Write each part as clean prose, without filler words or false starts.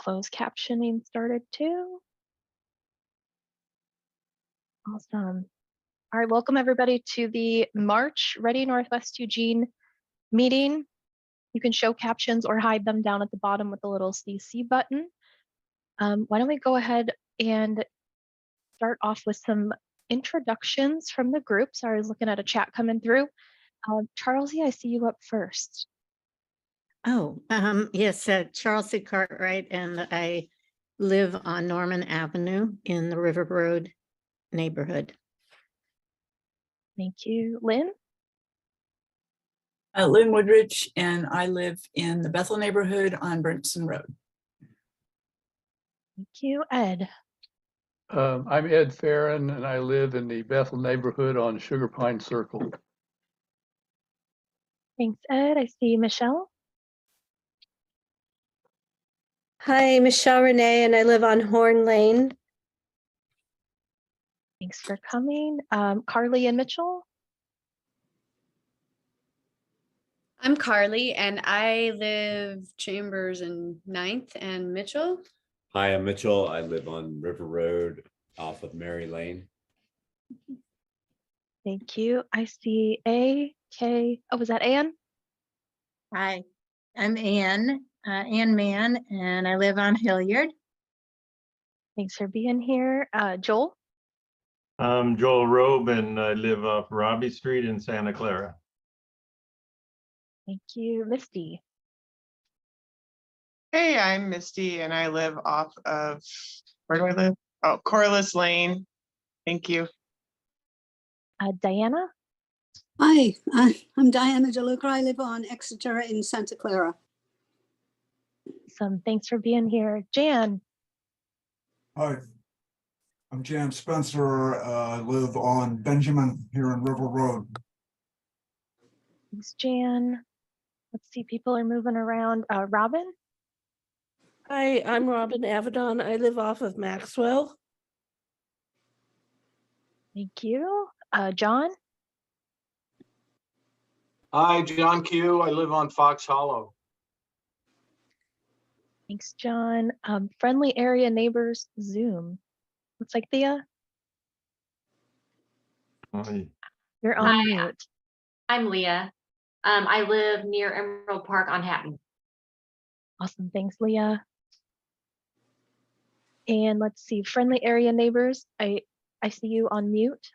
closed captioning started too. Awesome. All right, welcome everybody to the March Ready Northwest Eugene meeting. You can show captions or hide them down at the bottom with the little CC button. Why don't we go ahead and start off with some introductions from the group. Sorry, I was looking at a chat coming through. Charlesie, I see you up first. Oh, yes, Charles C. Cartwright, and I live on Norman Avenue in the River Road neighborhood. Thank you. Lynn? Lynn Woodridge, and I live in the Bethel neighborhood on Brinson Road. Thank you. Ed? I'm Ed Farron, and I live in the Bethel neighborhood on Sugar Pine Circle. Thanks, Ed. I see Michelle. Hi, Michelle Renee, and I live on Horn Lane. Thanks for coming. Carly and Mitchell. I'm Carly, and I live Chambers and 9th and Mitchell. Hi, I'm Mitchell. I live on River Road off of Mary Lane. Thank you. I see A.K. Oh, was that Ann? Hi, I'm Ann Mann, and I live on Hilliard. Thanks for being here. Joel? I'm Joel Robe, and I live off Robbie Street in Santa Clara. Thank you. Misty? Hey, I'm Misty, and I live off of, where do I live? Oh, Corliss Lane. Thank you. Diana? Hi, I'm Diana DeLuca. I live on Exeter in Santa Clara. Awesome. Thanks for being here. Jan? Hi, I'm Jan Spencer. I live on Benjamin here in River Road. Thanks, Jan. Let's see, people are moving around. Robin? Hi, I'm Robin Avedon. I live off of Maxwell. Thank you. John? Hi, John Q. I live on Fox Hollow. Thanks, John. Friendly area neighbors Zoom. Looks like Thea. Hi. You're on mute. I'm Leah. I live near Emerald Park on Hatton. Awesome. Thanks, Leah. And let's see, friendly area neighbors. I see you on mute.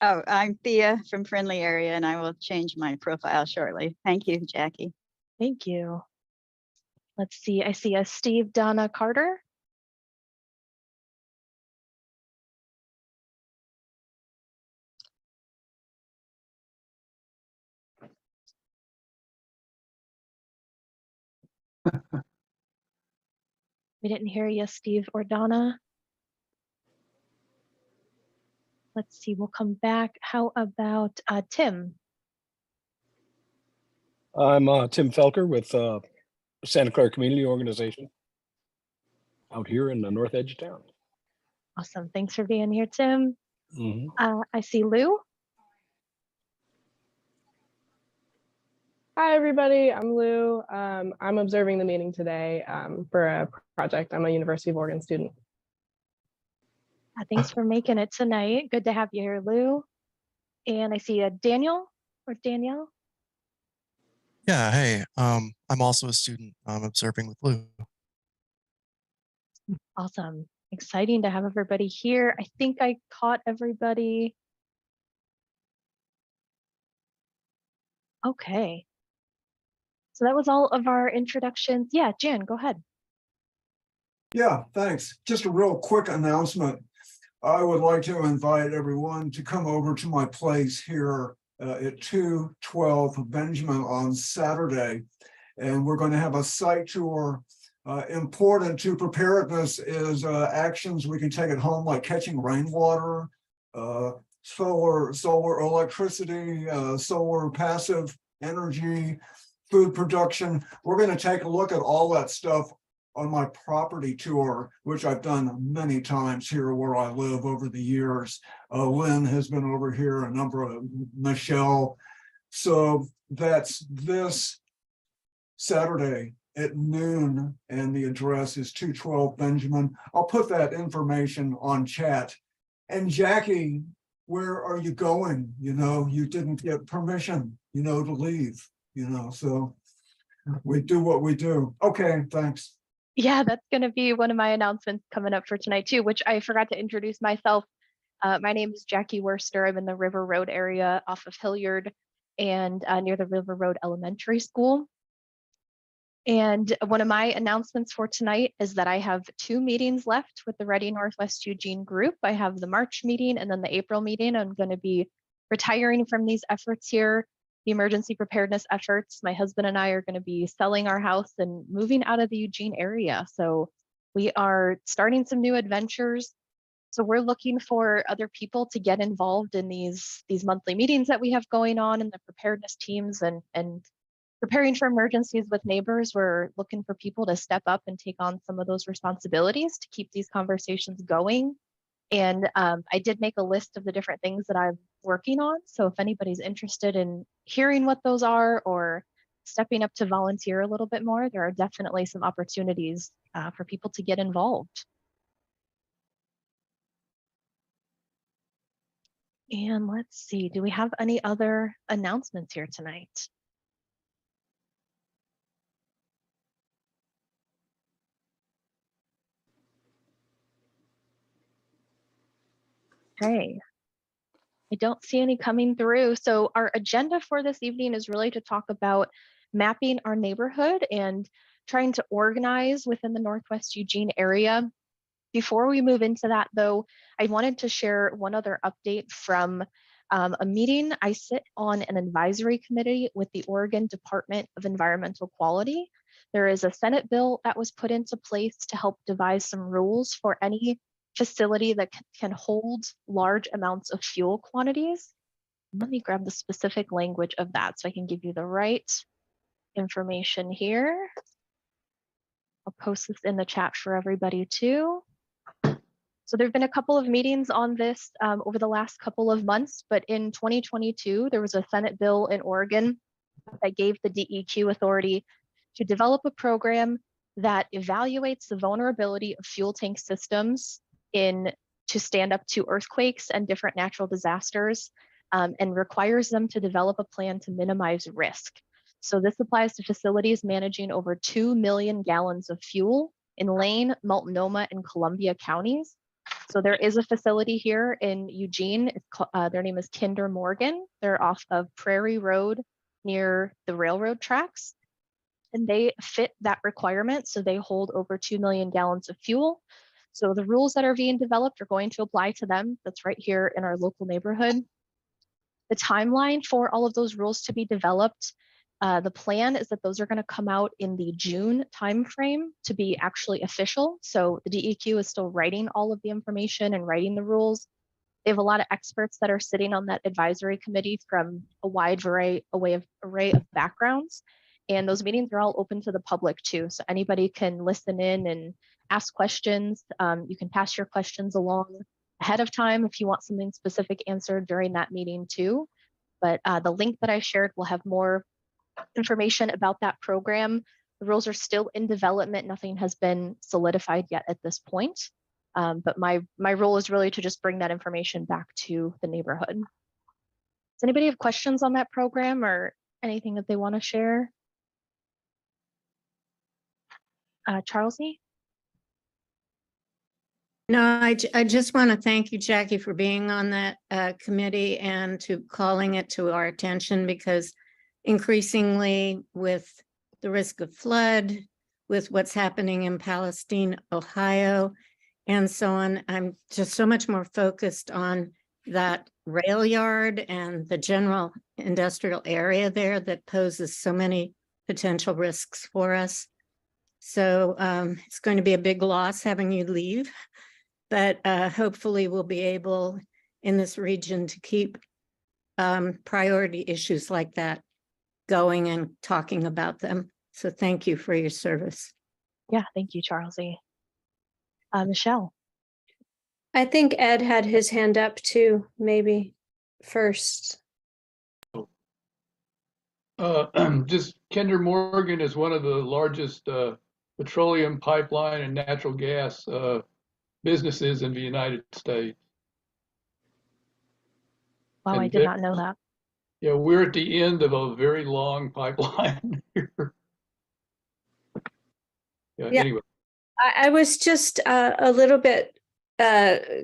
Oh, I'm Thea from Friendly Area, and I will change my profile shortly. Thank you, Jackie. Thank you. Let's see, I see a Steve Donna Carter. We didn't hear you, Steve or Donna. Let's see, we'll come back. How about Tim? I'm Tim Felker with Santa Clara Community Organization out here in the north edge of town. Awesome, thanks for being here, Tim. Mm-hmm. I see Lou. Hi, everybody. I'm Lou. I'm observing the meeting today for a project. I'm a University of Oregon student. Thanks for making it tonight. Good to have you here, Lou. And I see Daniel. Where's Danielle? Yeah, hey, I'm also a student. I'm observing with Lou. Awesome. Exciting to have everybody here. I think I caught everybody. Okay. So that was all of our introductions. Yeah, Jan, go ahead. Yeah, thanks. Just a real quick announcement. I would like to invite everyone to come over to my place here at 212 Benjamin on Saturday. And we're going to have a site tour. Important to preparedness is actions we can take at home, like catching rainwater, solar electricity, solar passive energy, food production. We're going to take a look at all that stuff on my property tour, which I've done many times here where I live over the years. Lynn has been over here, a number of Michelle. So that's this Saturday at noon, and the address is 212 Benjamin. I'll put that information on chat. And Jackie, where are you going? You know, you didn't get permission, you know, to leave, you know, so we do what we do. Okay, thanks. Yeah, that's going to be one of my announcements coming up for tonight too, which I forgot to introduce myself. My name is Jackie Worster. I'm in the River Road area off of Hilliard and near the River Road Elementary School. And one of my announcements for tonight is that I have 2 meetings left with the Ready Northwest Eugene group. I have the March meeting and then the April meeting. I'm going to be retiring from these efforts here, the emergency preparedness efforts. My husband and I are going to be selling our house and moving out of the Eugene area. So we are starting some new adventures. So we're looking for other people to get involved in these monthly meetings that we have going on in the preparedness teams and preparing for emergencies with neighbors. We're looking for people to step up and take on some of those responsibilities to keep these conversations going. And I did make a list of the different things that I'm working on. So if anybody's interested in hearing what those are or stepping up to volunteer a little bit more, there are definitely some opportunities for people to get involved. And let's see, do we have any other announcements here tonight? Okay, I don't see any coming through. So our agenda for this evening is really to talk about mapping our neighborhood and trying to organize within the Northwest Eugene area. Before we move into that though, I wanted to share one other update from a meeting. I sit on an advisory committee with the Oregon Department of Environmental Quality. There is a Senate bill that was put into place to help devise some rules for any facility that can hold large amounts of fuel quantities. Let me grab the specific language of that so I can give you the right information here. I'll post this in the chat for everybody too. So there have been a couple of meetings on this over the last couple of months, but in 2022, there was a Senate bill in Oregon that gave the DEQ authority to develop a program that evaluates the vulnerability of fuel tank systems to stand up to earthquakes and different natural disasters, and requires them to develop a plan to minimize risk. So this applies to facilities managing over 2 million gallons of fuel in Lane, Multnomah, and Columbia counties. So there is a facility here in Eugene. Their name is Kinder Morgan. They're off of Prairie Road near the railroad tracks. And they fit that requirement. So they hold over 2 million gallons of fuel. So the rules that are being developed are going to apply to them. That's right here in our local neighborhood. The timeline for all of those rules to be developed, the plan is that those are going to come out in the June timeframe to be actually official. So the DEQ is still writing all of the information and writing the rules. They have a lot of experts that are sitting on that advisory committee from a wide array of backgrounds. And those meetings are all open to the public too. So anybody can listen in and ask questions. You can pass your questions along ahead of time if you want something specific answered during that meeting too. But the link that I shared will have more information about that program. The rules are still in development. Nothing has been solidified yet at this point. But my role is really to just bring that information back to the neighborhood. Does anybody have questions on that program or anything that they want to share? Charlesy? No, I just want to thank you, Jackie, for being on that committee and to calling it to our attention, because increasingly with the risk of flood, with what's happening in Palestine, Ohio, and so on, I'm just so much more focused on that rail yard and the general industrial area there that poses so many potential risks for us. So it's going to be a big loss having you leave, but hopefully we'll be able in this region to keep priority issues like that going and talking about them. So thank you for your service. Yeah, thank you, Charlesy. Michelle. I think Ed had his hand up too, maybe first. Just Kinder Morgan is one of the largest petroleum pipeline and natural gas businesses in the United States. Wow, I And did not know that. yeah, we're at the end of a very long pipeline here. Yeah, Yeah. anyway. I was just a little bit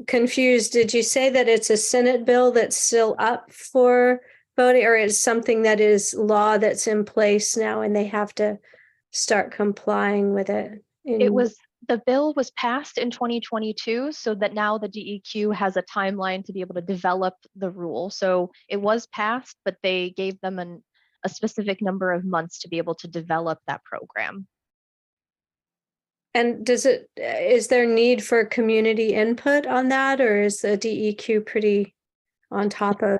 confused. Did you say that it's a Senate bill that's still up for voting, or is something that is law that's in place now and they have to start complying with it? The bill was passed in 2022, so that now the DEQ has a timeline to be able to develop the rule. So it was passed, but they gave them a specific number of months to be able to develop that program. And is there need for community input on that, or is the DEQ pretty on top of?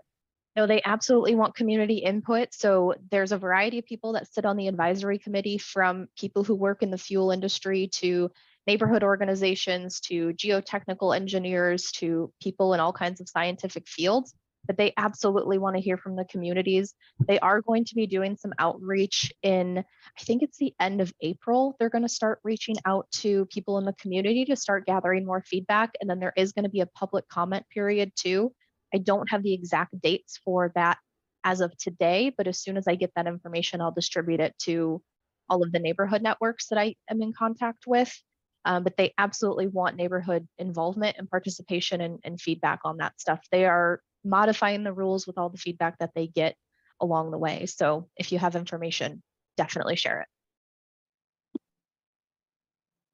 No, they absolutely want community input. So there's a variety of people that sit on the advisory committee, from people who work in the fuel industry to neighborhood organizations to geotechnical engineers to people in all kinds of scientific fields. But they absolutely want to hear from the communities. They are going to be doing some outreach in, I think it's the end of April. They're going to start reaching out to people in the community to start gathering more feedback. And then there is going to be a public comment period too. I don't have the exact dates for that as of today, but as soon as I get that information, I'll distribute it to all of the neighborhood networks that I am in contact with. But they absolutely want neighborhood involvement and participation and feedback on that stuff. They are modifying the rules with all the feedback that they get along the way. So if you have information, definitely share it.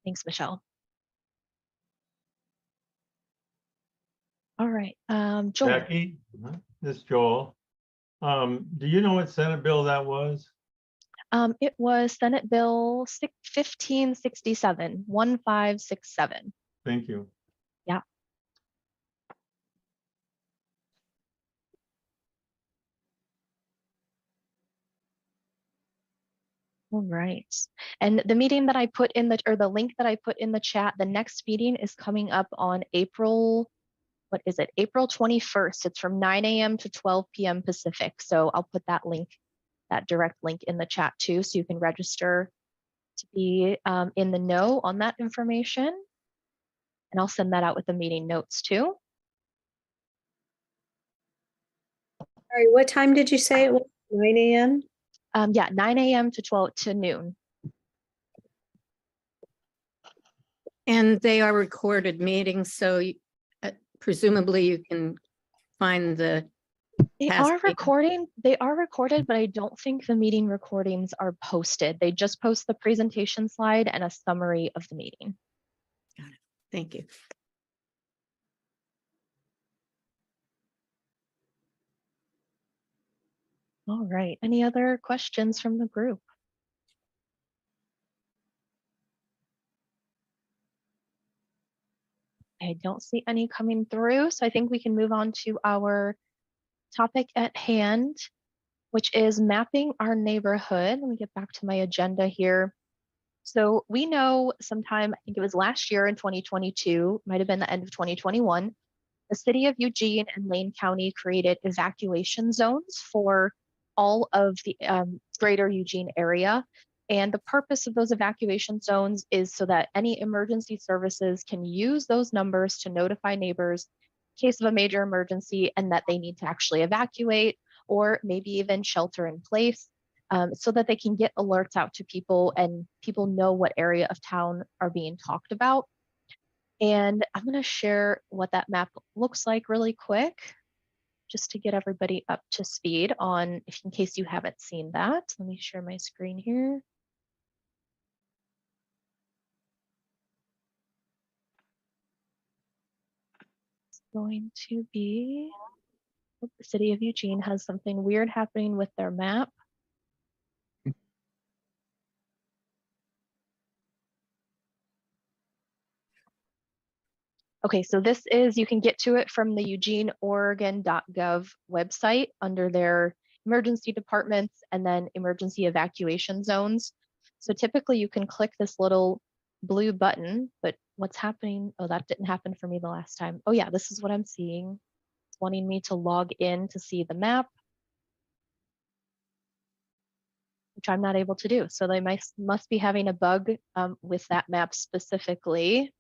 Thanks, Michelle. All right, Joel. Jackie, this is Joel. Do you know what Senate bill that was? It was Senate Bill 1567, 1567. Thank you. Yeah. All right. And the meeting that I put in the link that I put in the chat, the next meeting is coming up on April 21st. It's from 9 a.m. to 12 p.m. Pacific. So I'll put that direct link in the chat too, so you can register to be in the know on that information. And I'll send that out with the meeting notes too. Sorry, what time did you say it was? 9 a.m.? Yeah, 9 a.m. to noon. And they are recorded meetings, so presumably you can find the. They are recorded, but I don't think the meeting recordings are posted. They just post the presentation slide and a summary of the meeting. Got it. Thank you. All right. Any other questions from the group? I don't see any coming through, so I think we can move on to our topic at hand, which is mapping our neighborhood. Let me get back to my agenda here. So we know sometime, I think it was last year in 2022, might have been the end of 2021, the city of Eugene and Lane County created evacuation zones for all of the greater Eugene area. And the purpose of those evacuation zones is so that any emergency services can use those numbers to notify neighbors in case of a major emergency and that they need to actually evacuate or maybe even shelter in place, so that they can get alerts out to people and people know what area of town are being talked about. And I'm going to share what that map looks like really quick, just to get everybody up to speed on, if in case you haven't seen that. Let me share my screen here. It's going to be, the city of Eugene has something weird happening with their map. Okay, so this is, you can get to it from the eugeneoregon.gov website under their emergency departments and then emergency evacuation zones. So typically you can click this little blue button, but what's happening? Oh, that didn't happen for me the last time. Oh yeah, this is what I'm seeing. It's wanting me to log in to see the map. which I'm not able to do. So they must be having a bug with that map specifically,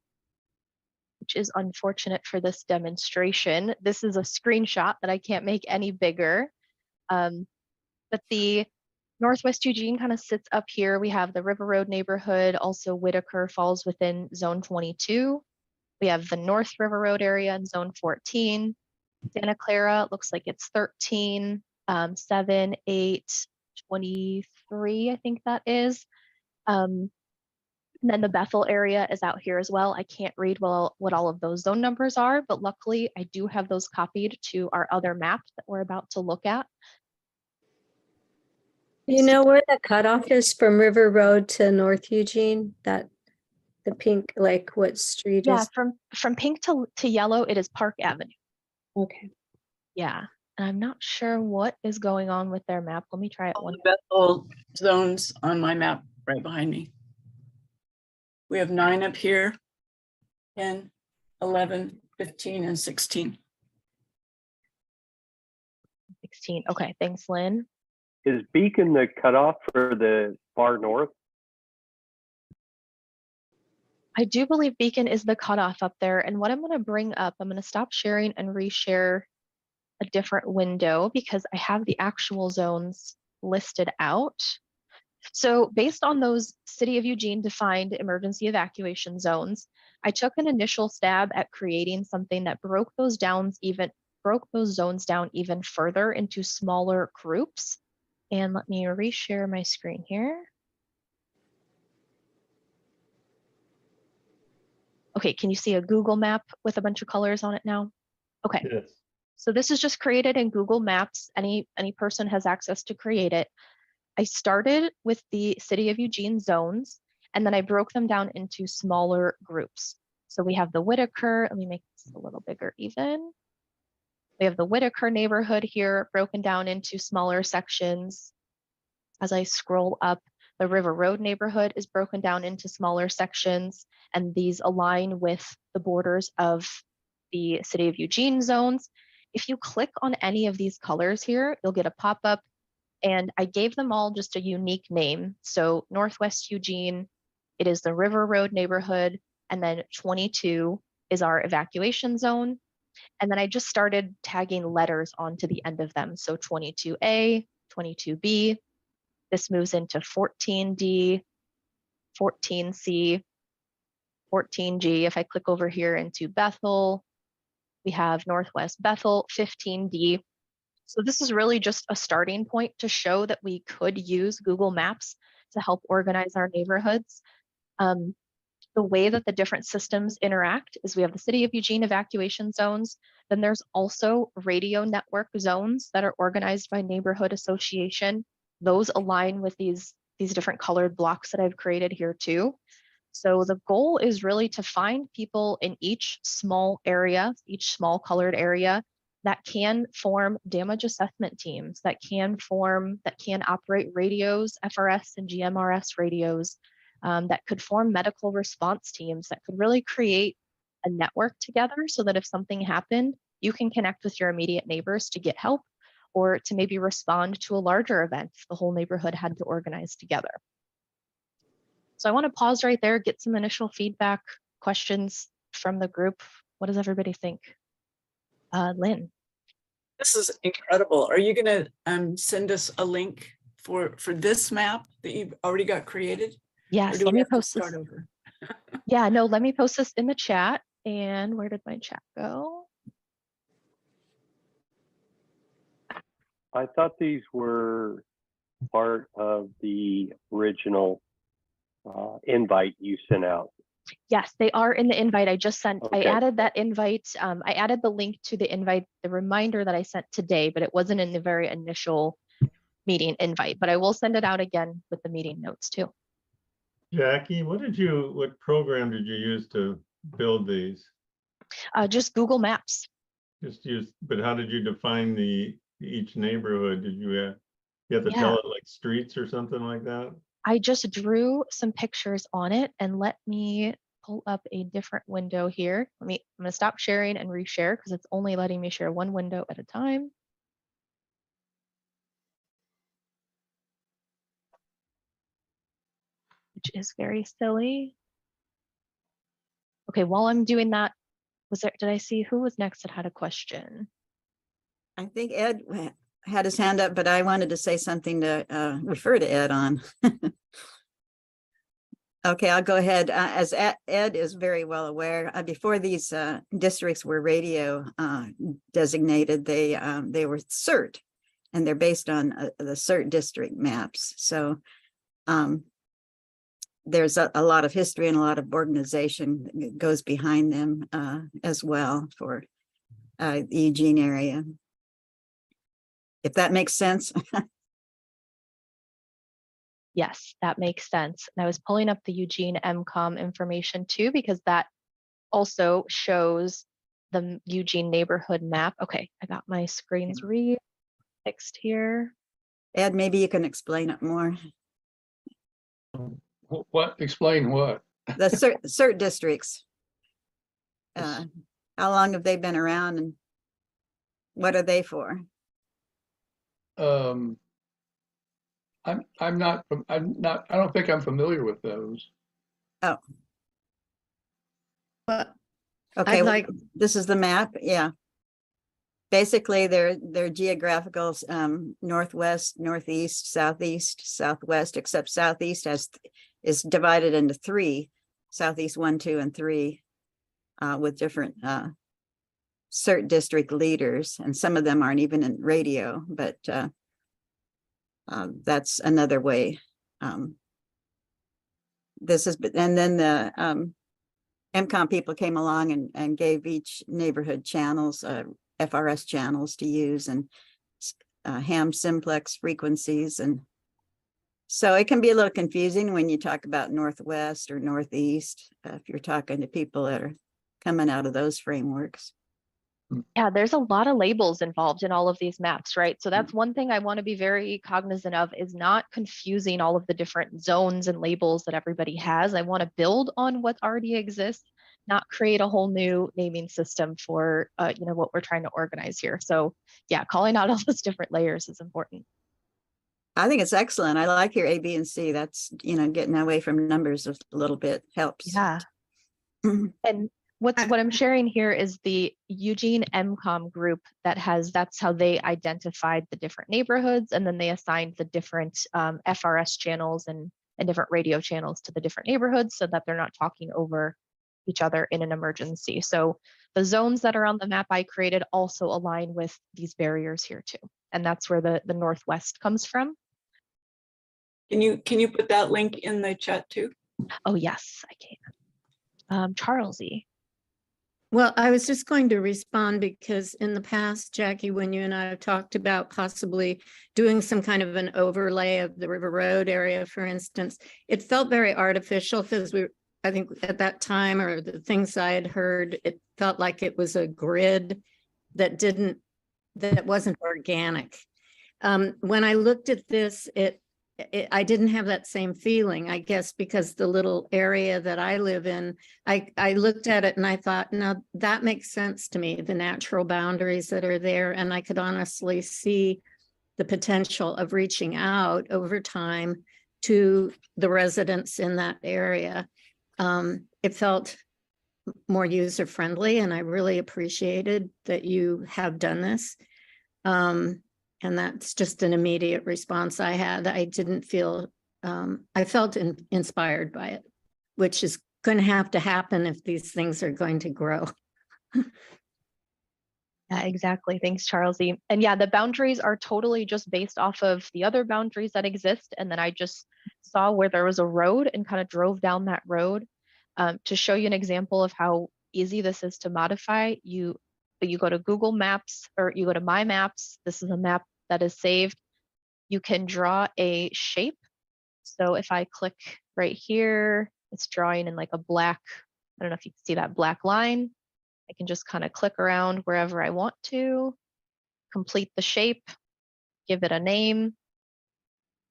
which is unfortunate for this demonstration. This is a screenshot that I can't make any bigger. But the Northwest Eugene kind of sits up here. We have the River Road neighborhood. Also Whitaker falls within zone 22. We have the North River Road area in zone 14. Santa Clara looks like it's 13, 7, 8, 23, I think that is. And then the Bethel area is out here as well. I can't read well what all of those zone numbers are, but luckily I do have those copied to our other map that we're about to look at. You know where the cutoff is from River Road to North Eugene? That the pink, like what street Yeah, is? from pink to yellow, it is Park Avenue. Okay. Yeah, and I'm not sure what is going on with their map. Let me try it one. Bethel zones on my map right behind me. We have 9 up here, 10, 11, 15, and 16. 16. Okay, thanks, Lynn. Is Beacon the cutoff for the far north? I do believe Beacon is the cutoff up there. And what I'm going to bring up, I'm going to stop sharing and reshare a different window because I have the actual zones listed out. So based on those City of Eugene defined emergency evacuation zones, I took an initial stab at creating something that broke those zones down even further into smaller groups. And let me reshare my screen here. Okay, can you see a Google map with a bunch of colors on it now? Okay. Yes. So this is just created in Google Maps. Any person has access to create it. I started with the City of Eugene zones, and then I broke them down into smaller groups. So we have the Whitaker, let me make this a little bigger even. We have the Whitaker neighborhood here broken down into smaller sections. As I scroll up, the River Road neighborhood is broken down into smaller sections, and these align with the borders of the City of Eugene zones. If you click on any of these colors here, you'll get a pop-up, and I gave them all just a unique name. So Northwest Eugene, it is the River Road neighborhood, and then 22 is our evacuation zone. And then I just started tagging letters onto the end of them. So 22A, 22B, this moves into 14D, 14C, 14G. If I click over here into Bethel, we have Northwest Bethel, 15D. So this is really just a starting point to show that we could use Google Maps to help organize our neighborhoods. The way that the different systems interact is we have the City of Eugene evacuation zones. Then there's also radio network zones that are organized by neighborhood association. Those align with these different colored blocks that I've created here too. So the goal is really to find people in each small area, each small colored area, that can form damage assessment teams, that can operate radios, FRS and GMRS radios, that could form medical response teams, that could really create a network together so that if something happened, you can connect with your immediate neighbors to get help or to maybe respond to a larger event if the whole neighborhood had to organize together. So I want to pause right there, get some initial feedback, questions from the group. What does everybody think? Lynn. This is incredible. Are you going to send us a link for this map that you've already got created? Yes, let me post this. Yeah, no, let me post this in the chat. And where did my chat go? I thought these were part of the original invite you sent out. Yes, they are in the invite I just sent. Okay. I added that invite. I added the link to the invite, the reminder that I sent today, but it wasn't in the very initial meeting invite. But I will send it out again with the meeting notes too. Jackie, what program did you use to build these? Just Google Maps. But how did you define each neighborhood? Did you have to tell it like streets or something like that? I just drew some pictures on it, and let me pull up a different window here. I'm gonna stop sharing and reshare because it's only letting me share one window at a time. which is very silly. Okay, while I'm doing that, did I see who was next that had a question? I think Ed had his hand up, but I wanted to say something to refer to Ed on. Okay, I'll go ahead. As Ed is very well aware, before these districts were radio designated, they were CERT, and they're based on the CERT district maps. So there's a lot of history and a lot of organization that goes behind them as well for the Eugene area. If that makes sense. Yes, that makes sense. And I was pulling up the Eugene MCOM information too, because that also shows the Eugene neighborhood map. Okay, I got my screens fixed here. Ed, maybe you can explain it more. What? Explain what? The CERT districts. How long have they been around and what are they for? I don't think I'm familiar with those. Oh. But Okay, I'd well, like, this is the map. Yeah. Basically, they're geographical northwest, northeast, southeast, southwest, except southeast is divided into three, southeast 1, 2, and 3, with different CERT district leaders, and some of them aren't even in radio, but that's another way. This is, and then the MCOM people came along and gave each neighborhood channels, FRS channels to use, and ham simplex frequencies. And so it can be a little confusing when you talk about Northwest or Northeast, if you're talking to people that are coming out of those frameworks. Yeah, there's a lot of labels involved in all of these maps, right? So that's one thing I want to be very cognizant of, is not confusing all of the different zones and labels that everybody has. I want to build on what already exists, not create a whole new naming system for what we're trying to organize here. So yeah, calling out all those different layers is important. I think it's excellent. I like your A, B, and C. That's, getting away from numbers a little bit helps. Yeah. And what I'm sharing here is the Eugene MCOM group that's how they identified the different neighborhoods, and then they assigned the different FRS channels and different radio channels to the different neighborhoods so that they're not talking over each other in an emergency. So the zones that are on the map I created also align with these barriers here too. And that's where the Northwest comes from. Can you put that link in the chat too? Oh yes, I can. Charles E. well, I was just going to respond because in the past, Jackie, when you and I have talked about possibly doing some kind of an overlay of the River Road area, for instance, it felt very artificial because I think at that time, or the things I had heard, it felt like it was a grid that wasn't organic. When I looked at this, I didn't have that same feeling, I guess, because the little area that I live in, I looked at it and I thought, no, that makes sense to me, the natural boundaries that are there. And I could honestly see the potential of reaching out over time to the residents in that area. It felt more user friendly, and I really appreciated that you have done this. And that's just an immediate response I had. I didn't feel, I felt inspired by it, which is going to happen if these things are going to grow. Yeah, exactly. Thanks, Charles E. And yeah, the boundaries are totally just based off of the other boundaries that exist. And then I just saw where there was a road and kind of drove down that road. To show you an example of how easy this is to modify, you go to Google Maps, or you go to My Maps. This is a map that is saved. You can draw a shape. So if I click right here, it's drawing in like a black, I don't know if you can see that black line. I can just kind of click around wherever I want to, complete the shape, give it a name.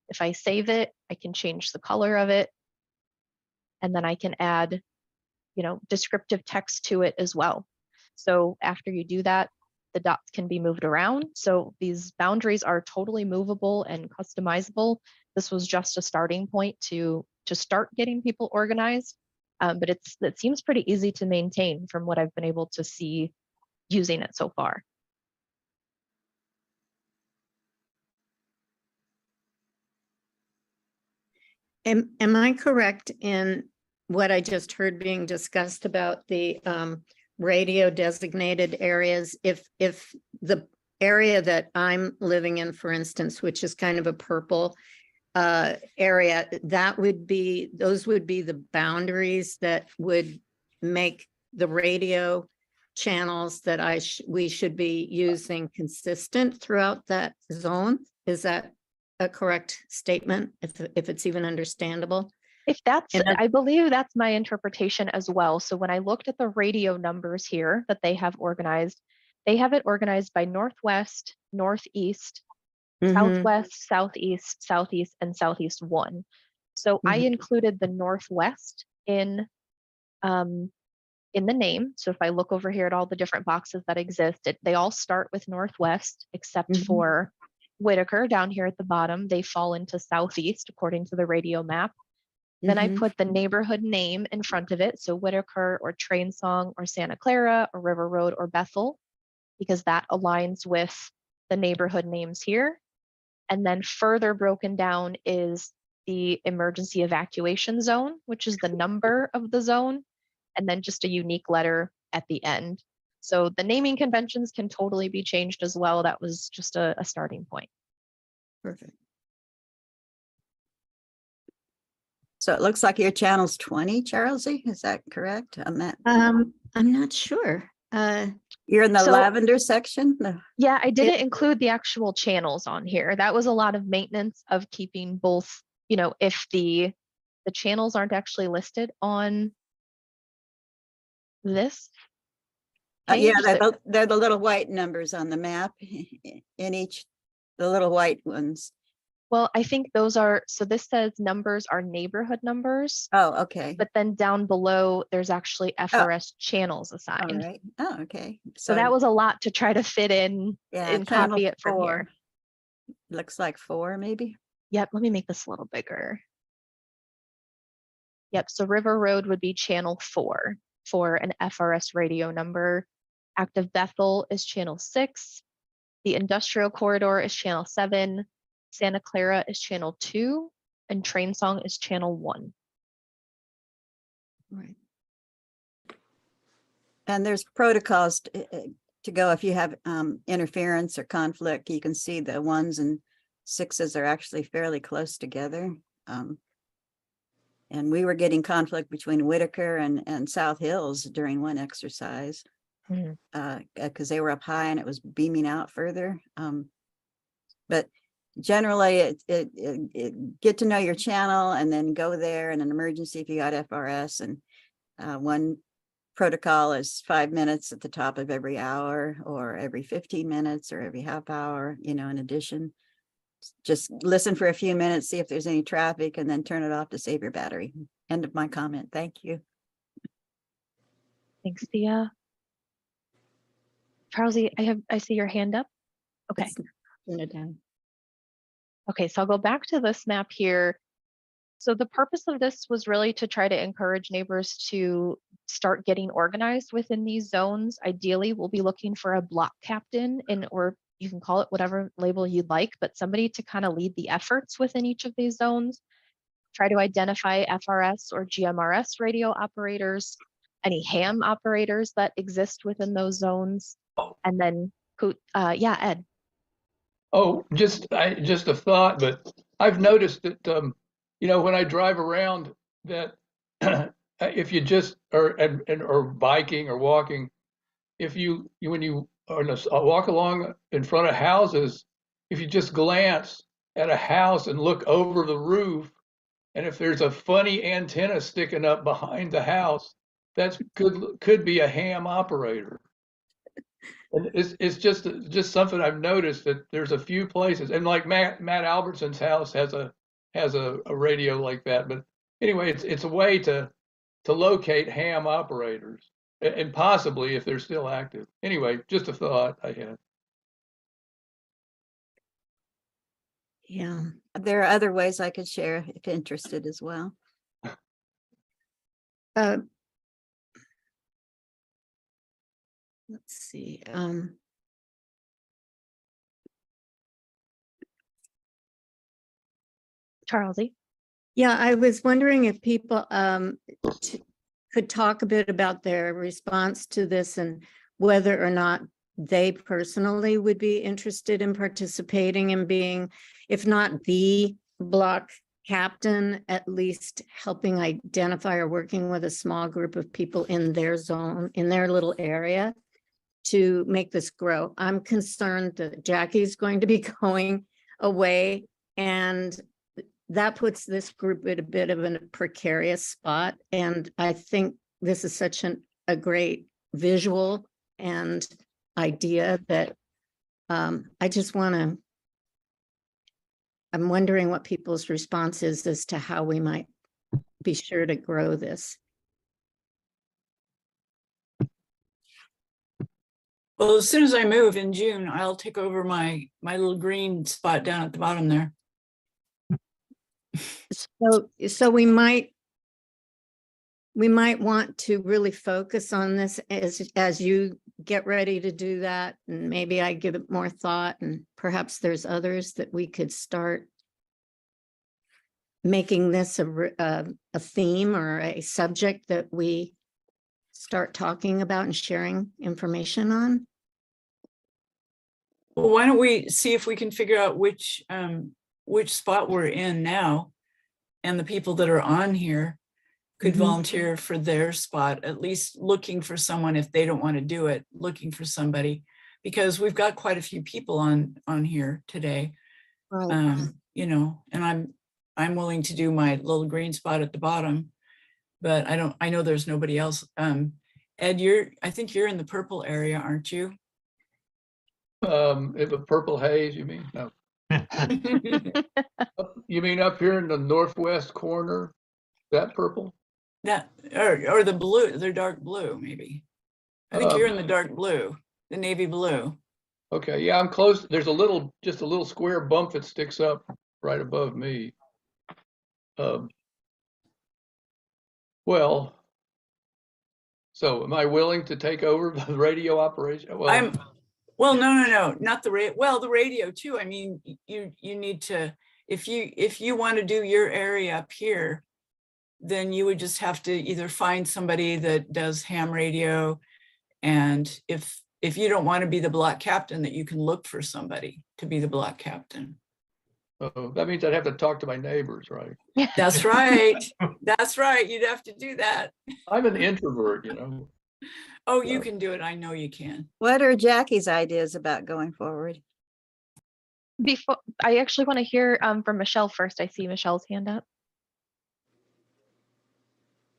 If I save it, I can change the color of it. And then I can add, descriptive text to it as well. So after you do that, the dots can be moved around. So these boundaries are totally movable and customizable. This was just a starting point to to start getting people organized. But it seems pretty easy to maintain from what I've been able to see using it so far. Am I correct in what I just heard being discussed about the radio designated areas? If the area that I'm living in, for instance, which is kind of a purple area, those would be the boundaries that would make the radio channels that we should be using consistent throughout that zone. Is that a correct statement, if it's even understandable? If that's, I believe that's my interpretation as well. So when I looked at the radio numbers here that they have they have it organized by Northwest, Northeast, Southwest, Southeast, Southeast, and Southeast 1. So I included the Northwest in the name. So if I look over here at all the different boxes that exist, they all start with Northwest, except for Whitaker down here at the bottom. They fall into Southeast according to the radio map. Then I put the neighborhood name in front of it. So Whitaker or Train Song or Santa Clara or River Road or Bethel, because that aligns with the neighborhood names here. And then further broken down is the emergency evacuation zone, which is the number of the zone, and then just a unique letter at the end. So the naming conventions can totally be changed as well. That was just a starting point. Perfect. So it looks like your channel's 20, Charlesy, is that correct on that? I'm not sure. You're in the so- lavender section? No. Yeah, I didn't include the actual channels on here. That was a lot of maintenance of keeping both, if the channels aren't actually listed on this Yeah, page, they're the little white numbers on the map in each, the little white ones. well, I think those are, so this says numbers are neighborhood numbers, Oh, okay. but then down below, there's actually FRS channels All assigned. right. Oh, okay. So that was a lot to try to fit in yeah, and channel copy it from 4. here. Looks like 4, maybe. Yep, let me make this a little bigger. Yep, so River Road would be channel 4 for an FRS radio number. Active Bethel is channel 6. The Industrial Corridor is channel 7. Santa Clara is channel 2. And Train Song is channel 1. Right. And there's protocols to go if you have interference or conflict. You can see the 1s and 6s are actually fairly close together. And we were getting conflict between Whitaker and South Hills during one exercise because they were up high and it was beaming out further. But generally, get to know your channel and then go there in an emergency if you got FRS. And one protocol is 5 minutes at the top of every hour or every 15 minutes or every half hour, in addition. Just listen for a few minutes, see if there's any traffic, and then turn it off to save your battery. End of my comment. Thank you. Thanks, Thea. Charlesie, I see your hand up. Okay. Turn it down. Okay, so I'll go back to this map here. So the purpose of this was really to try to encourage neighbors to start getting organized within these zones. Ideally, we'll be looking for a block captain or you can call it whatever label you'd like, but somebody to kind of lead the efforts within each of these zones. Try to identify FRS or GMRS radio operators, any ham operators that exist within those zones. And then, yeah, Ed. Oh, just a thought, but I've noticed that, when I drive around that if you just or biking or walking, when you walk along in front of houses, if you just glance at a house and look over the roof, and if there's a funny antenna sticking up behind the house, that could be a ham operator. And it's just something I've noticed that there's a few places, and like Matt Albertson's house has a radio like that. But anyway, it's a way to locate ham operators. And possibly if they're still active. Anyway, just a thought I had. Yeah. There are other ways I could share if interested as well. let's see, Charlesy. yeah, I was wondering if people could talk a bit about their response to this and whether or not they personally would be interested in participating and being, if not the block captain, at least helping identify or working with a small group of people in their zone, in their little area to make this grow. I'm concerned that Jackie's going to be going away, and that puts this group at a bit of a precarious spot. And I think this is such a great visual and idea that I just want to, I'm wondering what people's response is as to how we might be sure to grow this. Well, as soon as I move in June, I'll take over my little green spot down at the bottom there. So we might want to really focus on this as you get ready to do that, and maybe I give it more thought, and perhaps there's others that we could start making this a theme or a subject that we start talking about and sharing information on. Well, why don't we see if we can figure out which spot we're in now, and the people that are on here could volunteer for their spot, at least looking for someone if they don't want to do it, looking for somebody, because we've got quite a few people on here today. Right. You know, and I'm willing to do my little green spot at the bottom, but I know there's nobody else. Ed, I think you're in the purple area, aren't you? If a purple haze, you mean? No. You mean up here in the northwest corner? That purple? That or the blue, they're dark blue, maybe. I think you're in the dark blue, the navy blue. Okay, yeah, I'm close. There's just a little square bump that sticks up right above me. Well, so am I willing to take over the radio operation? Well, no, not the radio. Well, the radio too. I mean, you need to, if you want to do your area up here, then you would just have to either find somebody that does ham radio, and if you don't want to be the block captain, that you can look for somebody to be the block captain. Oh, that means I'd have to talk to my neighbors, right? That's right. That's right. You'd have to do that. I'm an introvert, you know. Oh, you can do it. I know you can. What are Jackie's ideas about going forward? Before, I actually want to hear from Michelle first. I see Michelle's hand up.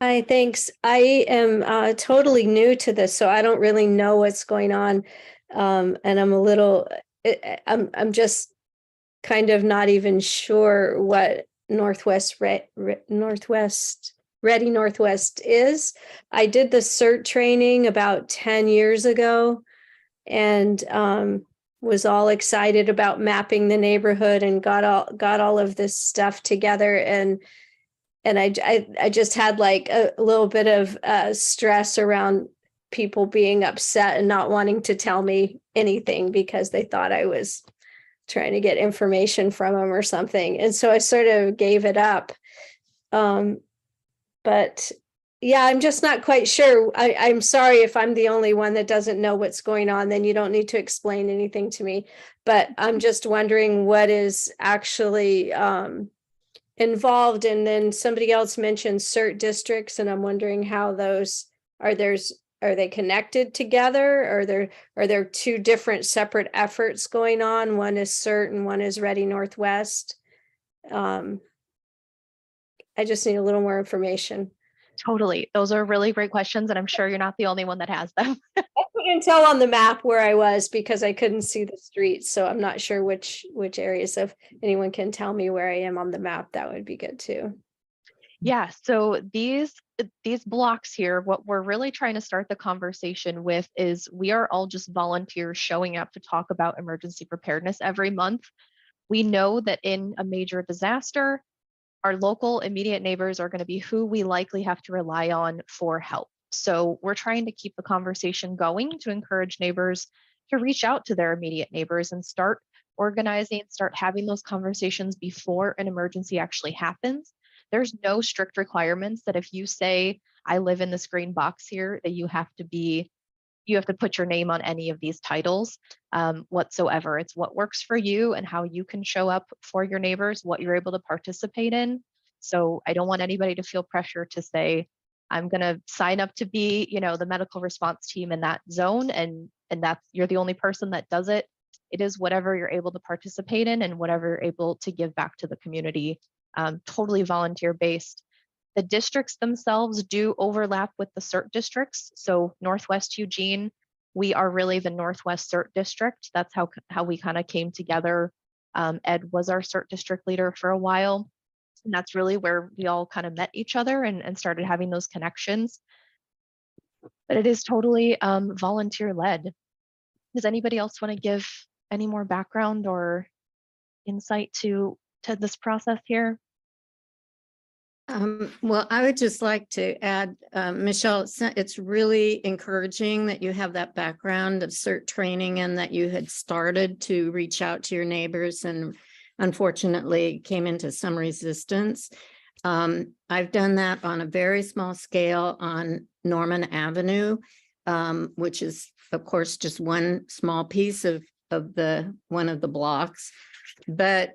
Hi, thanks. I am totally new to this, so I don't really know what's going on. And I'm a little, I'm just kind of not even sure what Ready Northwest is. I did the CERT training about 10 years ago, and was all excited about mapping the neighborhood and got all of this stuff together, and I just had like a little bit of stress around people being upset and not wanting to tell me anything because they thought I was trying to get information from them or something. And so I sort of gave it up. But yeah, I'm just not quite sure. I'm sorry if I'm the only one that doesn't know what's going on, then you don't need to explain anything to me. But I'm just wondering what is actually involved. And then somebody else mentioned CERT districts, and I'm wondering how those are they connected together? Are there two different separate efforts going on? One is CERT and one is Ready Northwest. I just need a little more information. Totally. Those are really great questions, and I'm sure you're not the only one that has them. I couldn't tell on the map where I was because I couldn't see the streets, so I'm not sure which areas. If anyone can tell me where I am on the map, that would be good too. Yeah, so these blocks here, what we're really trying to start the conversation with is we are all just volunteers showing up to talk about emergency preparedness every month. We know that in a major disaster, our local immediate neighbors are going to be who we likely have to rely on for help. So we're trying to keep the conversation going to encourage neighbors to reach out to their immediate neighbors and start organizing, start having those conversations before an emergency actually happens. There's no strict requirements that if you say, I live in this green box here, that you have to put your name on any of these titles whatsoever. It's what works for you and how you can show up for your neighbors, what you're able to participate in. So I don't want anybody to feel pressure to say, I'm going to sign up to be, the medical response team in that zone. And that's, you're the only person that does it. It is whatever you're able to participate in and whatever you're able to give back to the community, totally volunteer based. The districts themselves do overlap with the CERT districts. So Northwest Eugene, we are really the Northwest CERT district. That's how we kind of came together. Ed was our CERT district leader for a while. And that's really where we all kind of met each other and started having those connections. But it is totally volunteer led. Does anybody else want to give any more background or insight to this process here? Well, I would just like to add, Michelle, it's really encouraging that you have that background of CERT training and that you had started to reach out to your neighbors and unfortunately came into some resistance. I've done that on a very small scale on Norman Avenue, which is, of course, just one small piece of one of the blocks. But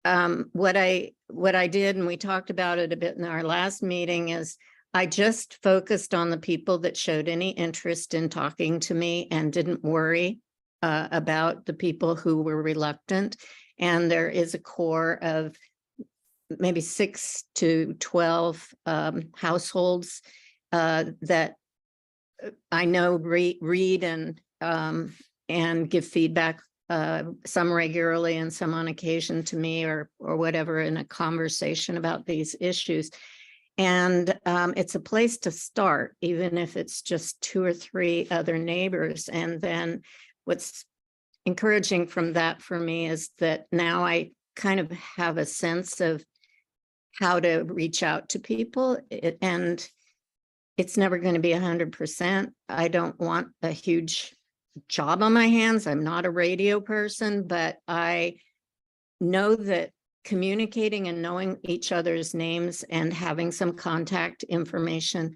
what I did, and we talked about it a bit in our last meeting, is I just focused on the people that showed any interest in talking to me and didn't worry about the people who were reluctant. And there is a core of maybe 6 to 12 households that I know read and give feedback, some regularly and some on occasion to me or whatever in a conversation about these issues. And it's a place to start, even if it's just 2 or 3 other neighbors. And then what's encouraging from that for me is that now I kind of have a sense of how to reach out to people, and it's never going to be 100%. I don't want a huge job on my hands. I'm not a radio person, but I know that communicating and knowing each other's names and having some contact information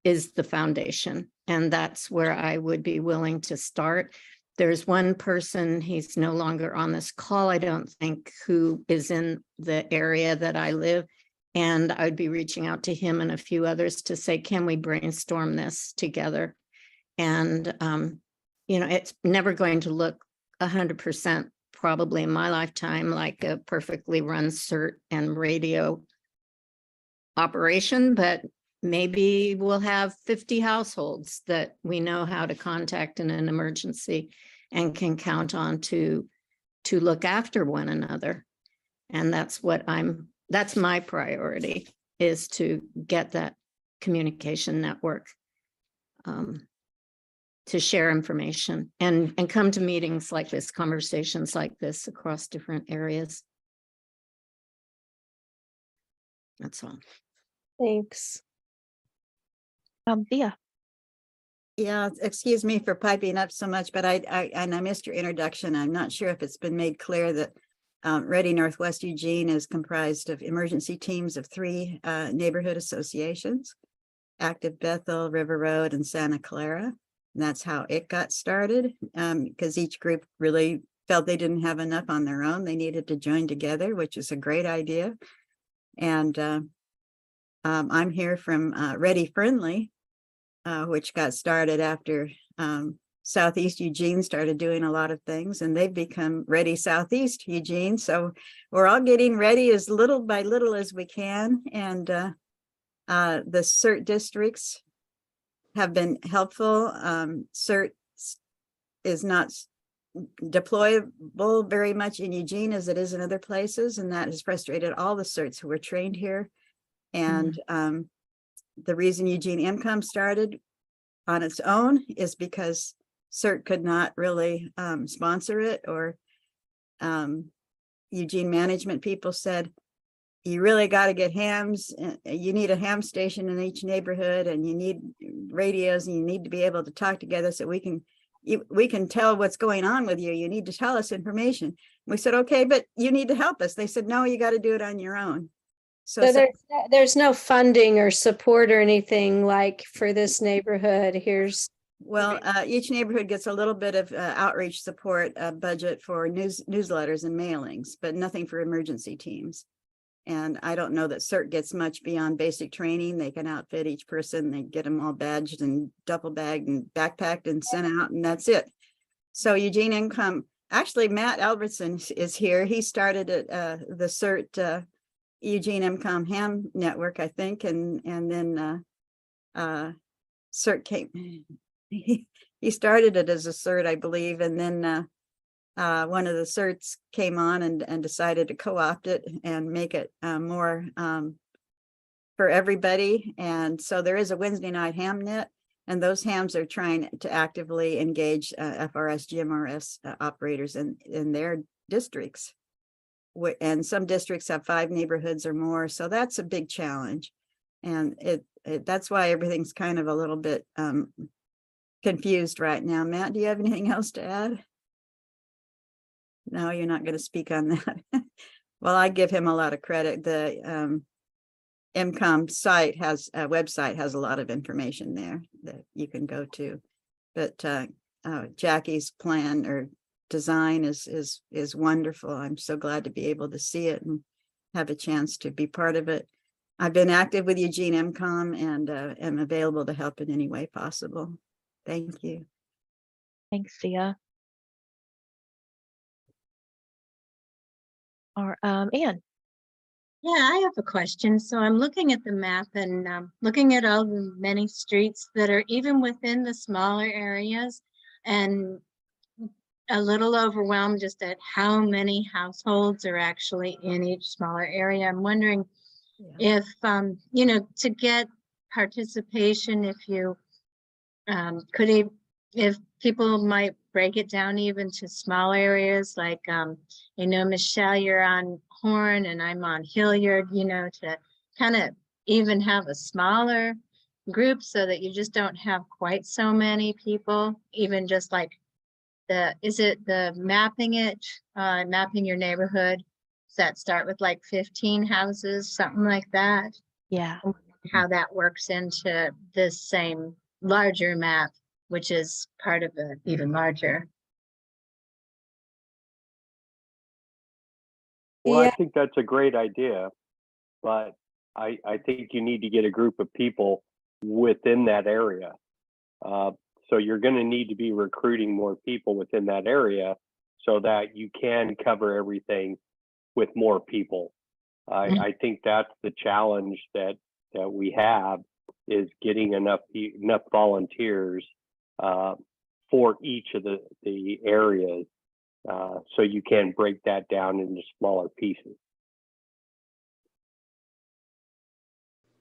is the foundation. And that's where I would be willing to start. There's one person, he's no longer on this call, I don't think, who is in the area that I live. And I'd be reaching out to him and a few others to say, can we brainstorm this together? And, it's never going to look 100% probably in my lifetime like a perfectly run CERT and radio operation, but maybe we'll have 50 households that we know how to contact in an emergency and can count on to look after one another. And that's my priority, is to get that communication network to share information and come to meetings like this, conversations like this across different areas. That's all. Thanks. Thea. Yeah, excuse me for piping up so much, but I missed your introduction. I'm not sure if it's been made clear that Ready Northwest Eugene is comprised of emergency teams of 3 neighborhood associations: Active Bethel, River Road, and Santa Clara. And that's how it got started, because each group really felt they didn't have enough on their own. They needed to join together, which is a great idea. And I'm here from Ready Friendly, which got started after Southeast Eugene started doing a lot of things, and they've become Ready Southeast Eugene. So we're all getting ready as little by little as we can. And the CERT districts have been helpful. CERT is not deployable very much in Eugene as it is in other places, and that has frustrated all the CERTs who were trained here. And the reason Eugene MCOM started on its own is because CERT could not really sponsor it, or Eugene management people said, you really got to get hams. You need a ham station in each neighborhood, and you need radios, and you need to be able to talk together so we can tell what's going on with you. You need to tell us information. We said, okay, but you need to help us. They said, no, you got to do it on your own. So there's no funding or support or anything like for this neighborhood. Here's well, each neighborhood gets a little bit of outreach support budget for newsletters and mailings, but nothing for emergency teams. And I don't know that CERT gets much beyond basic training. They can outfit each person. They get them all badged and duffel bagged and backpacked and sent out, and that's it. So Eugene Income, actually, Matt Albertson is here. He started at the CERT Eugene Income Ham Network, I think, and then CERT came. He started it as a CERT, I believe, and then one of the CERTs came on and decided to co-opt it and make it more for everybody. And so there is a Wednesday night Hamnet, and those hams are trying to actively engage FRS, GMRS operators in their districts. And some districts have 5 neighborhoods or more. So that's a big challenge. And that's why everything's kind of a little bit confused right now. Matt, do you have anything else to add? No, you're not going to speak on that. Well, I give him a lot of credit. The MCOM site website has a lot of information there that you can go to. But Jackie's plan or design is wonderful. I'm so glad to be able to see it and have a chance to be part of it. I've been active with Eugene MCOM and am available to help in any way possible. Thank you. Thanks, Sia. Or Anne. Yeah, I have a question. So I'm looking at the map and looking at all the many streets that are even within the smaller areas, and a little overwhelmed just at how many households are actually in each smaller area. I'm wondering if, to get participation, if you if people might break it down even to small areas, like, Michelle, you're on Horn and I'm on Hilliard, to kind of even have a smaller group so that you just don't have quite so many people, even just like mapping your neighborhood. Does that start with like 15 houses, something like that? Yeah. How that works into this same larger map, which is part of the even larger. Well, I think that's a great idea, but I think you need to get a group of people within that area. So you're going to need to be recruiting more people within that area so that you can cover everything with more people. I think that's the challenge that we have, is getting enough volunteers for each of the areas, so you can break that down into smaller pieces.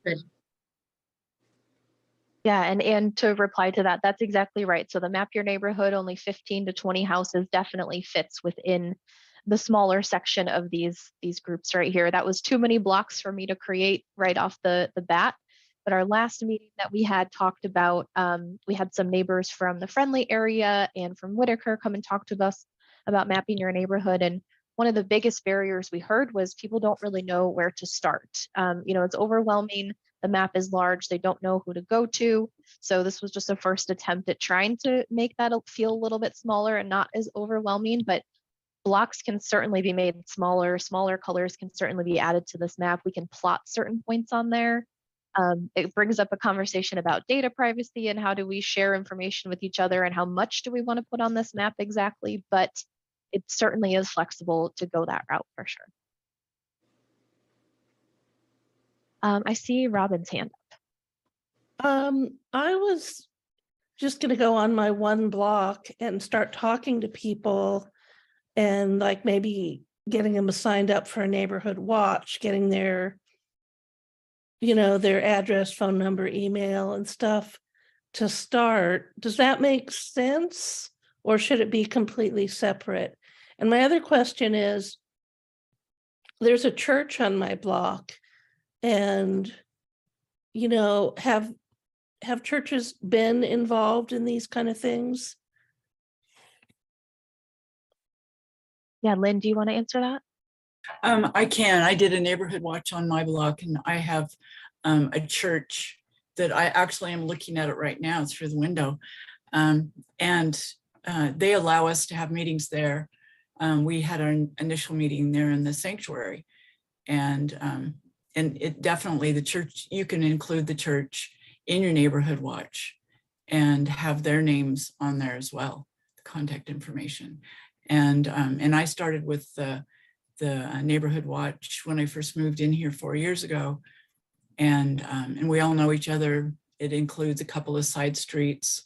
Good. Yeah, and to reply to that, that's exactly right. So the map your neighborhood, only 15 to 20 houses definitely fits within the smaller section of these groups right here. That was too many blocks for me to create right off the bat. But our last meeting that we had talked about, we had some neighbors from the Friendly area and from Whitaker come and talk to us about mapping your neighborhood. And one of the biggest barriers we heard was people don't really know where to start. It's overwhelming. The map is large. They don't know who to go to. So this was just a first attempt at trying to make that feel a little bit smaller and not as overwhelming, but blocks can certainly be made smaller. Smaller colors can certainly be added to this map. We can plot certain points on there. It brings up a conversation about data privacy and how do we share information with each other and how much do we want to put on this map exactly, but it certainly is flexible to go that route for sure. I see Robin's hand up. I was just going to go on my one block and start talking to people and like maybe getting them signed up for a neighborhood watch, getting their address, phone number, email and stuff to start. Does that make sense, or should it be completely separate? And my other question is, there's a church on my block, and, you know, have churches been involved in these kind of things? Yeah, Lynn, do you want to answer that? I can. I did a neighborhood watch on my block, and I have a church that I actually am looking at it right now through the window. And they allow us to have meetings there. We had our initial meeting there in the sanctuary, and it definitely, the church, you can include the church in your neighborhood watch and have their names on there as well, the contact information. And I started with the neighborhood watch when I first moved in here 4 years ago. And we all know each other. It includes a couple of side streets.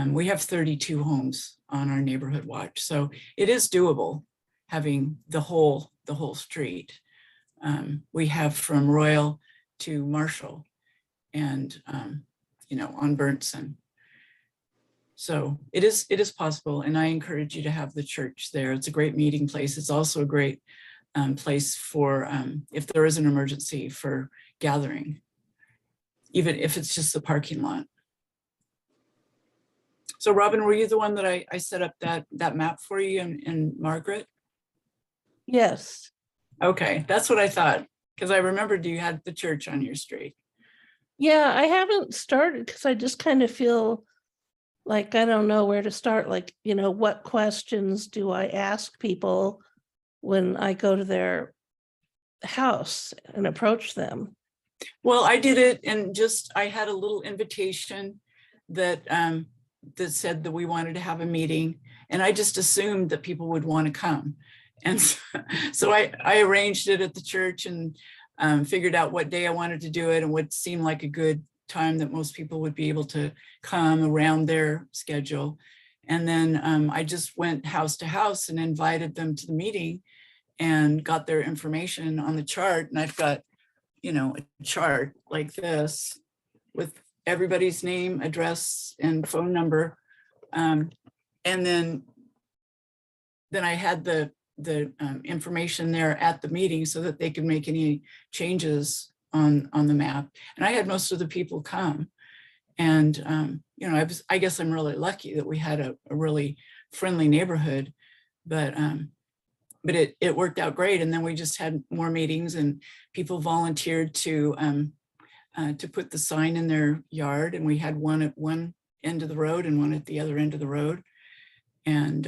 We have 32 homes on our neighborhood watch. So it is doable having the whole street. We have from Royal to Marshall and, you know, on Burnson. So it is possible, and I encourage you to have the church there. It's a great meeting place. It's also a great place for if there is an emergency for gathering, even if it's just the parking lot. So Robin, were you the one that I set up that map for you and Margaret? Yes. Okay, that's what I thought, because I remembered you had the church on your street. Yeah, I haven't started because I just kind of feel like I don't know where to start. Like, you know, what questions do I ask people when I go to their house and approach them? Well, I did it, and just I had a little invitation that that said that we wanted to have a meeting, and I just assumed that people would want to come. And so I arranged it at the church and figured out what day I wanted to do it and what seemed like a good time that most people would be able to come around their schedule. And then I just went house to house and invited them to the meeting and got their information on the chart. And I've got, you know, a chart like this with everybody's name, address, and phone number. And then I had the information there at the meeting so that they could make any changes on the map. And I had most of the people come. And, you know, I guess I'm really lucky that we had a really friendly neighborhood, but it worked out great. And then we just had more meetings, and people volunteered to put the sign in their yard. And we had one at one end of the road and one at the other end of the road. And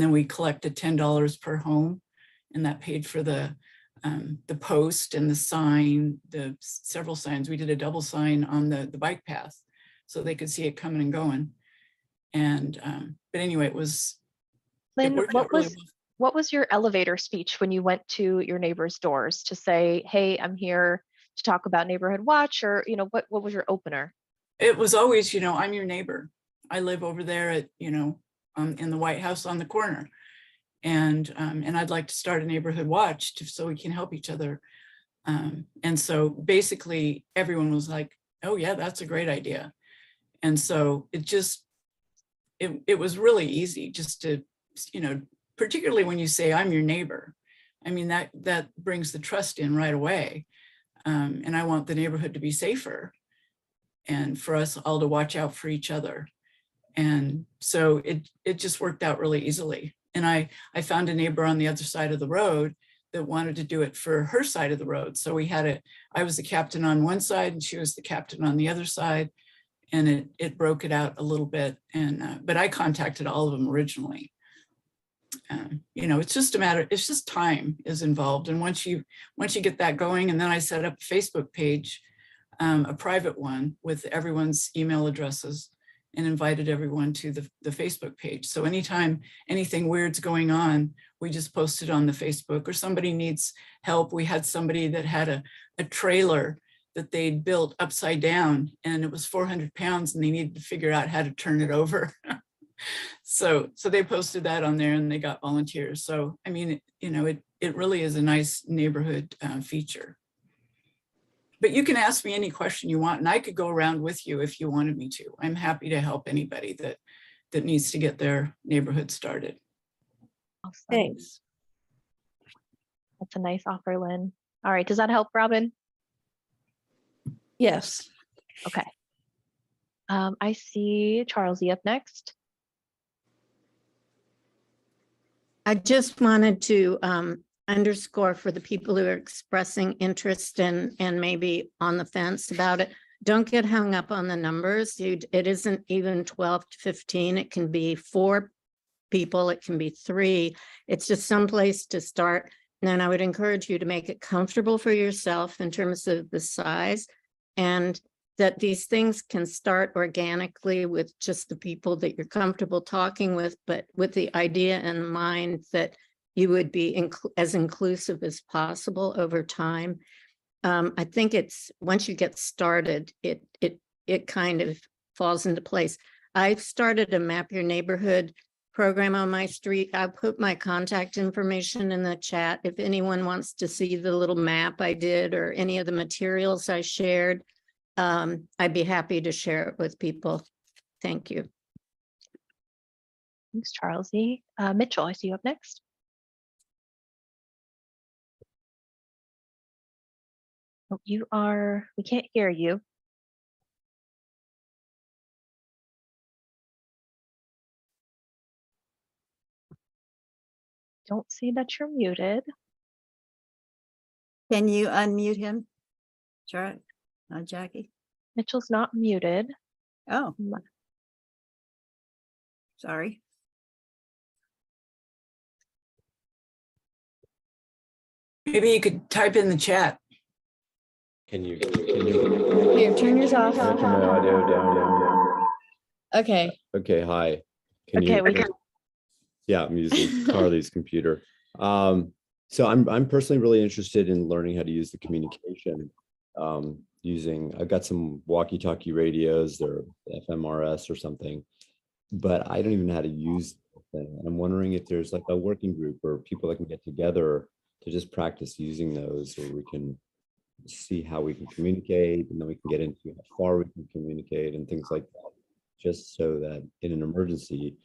then we collected $10 per home, and that paid for the post and the sign, the several signs. We did a double sign on the bike path so they could see it coming and going. And but anyway, it Lynn, worked out really well. what was your elevator speech when you went to your neighbor's doors to say, hey, I'm here to talk about Neighborhood Watch, or, you know, what was your opener? It was always, you know, I'm your neighbor. I live over there at, you know, in the White House on the corner. And I'd like to start a neighborhood watch so we can help each other. And so basically everyone was like, oh yeah, that's a great idea. And so it was really easy just to, you know, particularly when you say I'm your neighbor. I mean, that brings the trust in right away. And I want the neighborhood to be safer and for us all to watch out for each other. And so it just worked out really easily. And I found a neighbor on the other side of the road that wanted to do it for her side of the road. So I was the captain on one side and she was the captain on the other side. And it broke it out a little bit. And but I contacted all of them originally. You know, it's just time is involved. And once you get that going, and then I set up a Facebook page, a private one with everyone's email addresses, and invited everyone to the Facebook page. So anytime anything weird's going on, we just post it on the Facebook, or somebody needs help. We had somebody that had a trailer that they'd built upside down, and it was 400 pounds and they needed to figure out how to turn it over. So they posted that on there and they got volunteers. So, I mean, you know, it really is a nice neighborhood feature. But you can ask me any question you want, and I could go around with you if you wanted me to. I'm happy to help anybody that needs to get their neighborhood started. Thanks. That's a nice offer, Lynn. All right, does that help, Robin? Yes. Okay. I see Charles up next. I just wanted to underscore for the people who are expressing interest and maybe on the fence about it, don't get hung up on the numbers. It isn't even 12 to 15. It can be 4 people. It can be 3. It's just some place to start. And then I would encourage you to make it comfortable for yourself in terms of the size, and that these things can start organically with just the people that you're comfortable talking with, but with the idea in mind that you would be as inclusive as possible over time. I think it's once you get started, it kind of falls into place. I've started a Map Your Neighborhood program on my street. I put my contact information in the chat. If anyone wants to see the little map I did or any of the materials I shared, I'd be happy to share it with people. Thank you. Thanks, Charles. Mitchell, I see you up next. Oh, we can't hear you. Don't see that you're muted. Can you unmute him? Jackie? Mitchell's not muted. Oh. Sorry. Maybe you could type in the chat. Can you Here, turn yours off. turn my audio down? Okay. Okay, hi. Okay, we can. Yeah, I'm using Carly's computer. So I'm personally really interested in learning how to use the communication I've got some walkie-talkie radios, they're FMRS or something, but I don't even know how to use the thing. I'm wondering if there's like a working group or people that can get together to just practice using those, or we can see how we can communicate, and then we can get into how far we can communicate and things like that, just so that in an emergency,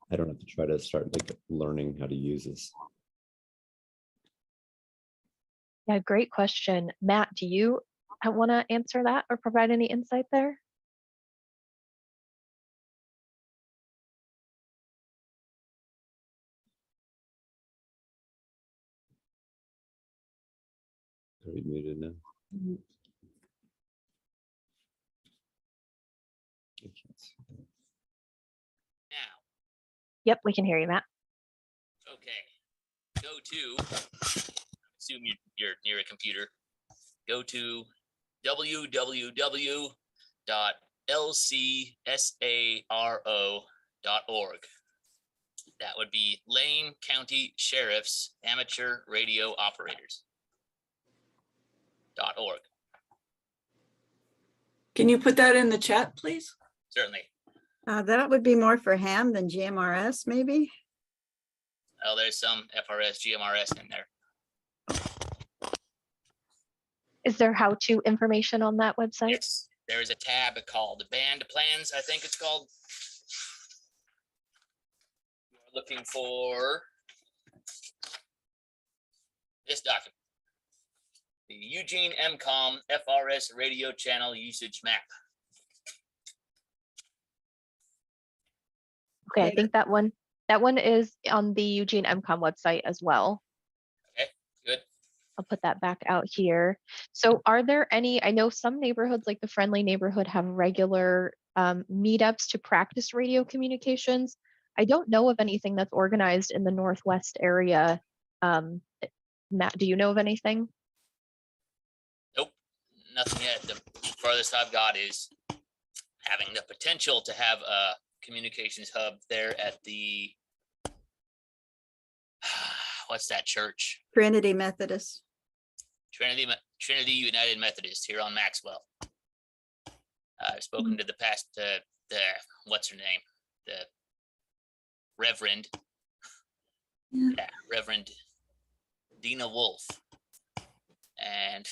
I don't have to try to start like learning how to use this. Yeah, great question. Matt, do you want to answer that or provide any insight there? Are we muted now? Yep, we can hear you, Matt. Okay, go to, assume you're near a computer, go to www.lcsaro.org. That would be Lane County Sheriff's Amateur Radio Operators. .org. Can you put that in the chat, please? Certainly. That would be more for ham than GMRS, maybe? Oh, there's some FRS, GMRS in there. Is there how-to information on that website? Yes, there is a tab called Band Plans, I think it's called. You're looking for this document. The Eugene MCOM FRS radio channel usage map. Okay, I think that one is on the Eugene MCOM website as well. Okay, good. I'll put that back out here. So are there any, I know some neighborhoods like the Friendly Neighborhood have regular meetups to practice radio communications. I don't know of anything that's organized in the Northwest area. Matt, do you know of anything? Nope, nothing yet. The farthest I've got is having the potential to have a communications hub there at the, what's that church? Trinity Methodist. Trinity United Methodist here on Maxwell. I've spoken to the past, the what's her name? The Reverend. Yeah, Reverend Dina Wolf. And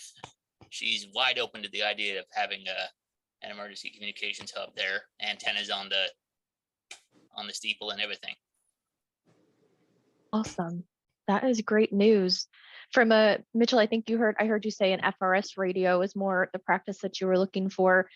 she's wide open to the idea of having an emergency communications hub there, antennas on the steeple and everything. Awesome. That is great news. from a Mitchell, I think I heard you say an FRS radio is more the practice that you were looking for.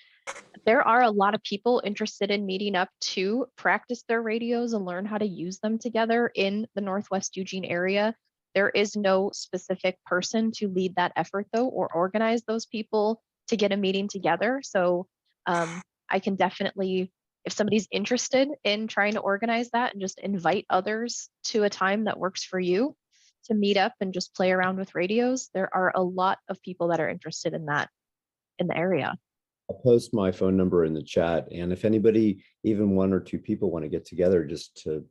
There are a lot of people interested in meeting up to practice their radios and learn how to use them together in the Northwest Eugene area. There is no specific person to lead that effort though, or organize those people to get a meeting together. So I can definitely, if somebody's interested in trying to organize that and just invite others to a time that works for you to meet up and just play around with radios, there are a lot of people that are interested in that in the area. I'll post my phone number in the chat. And if anybody, even 1 or 2 people want to get together just to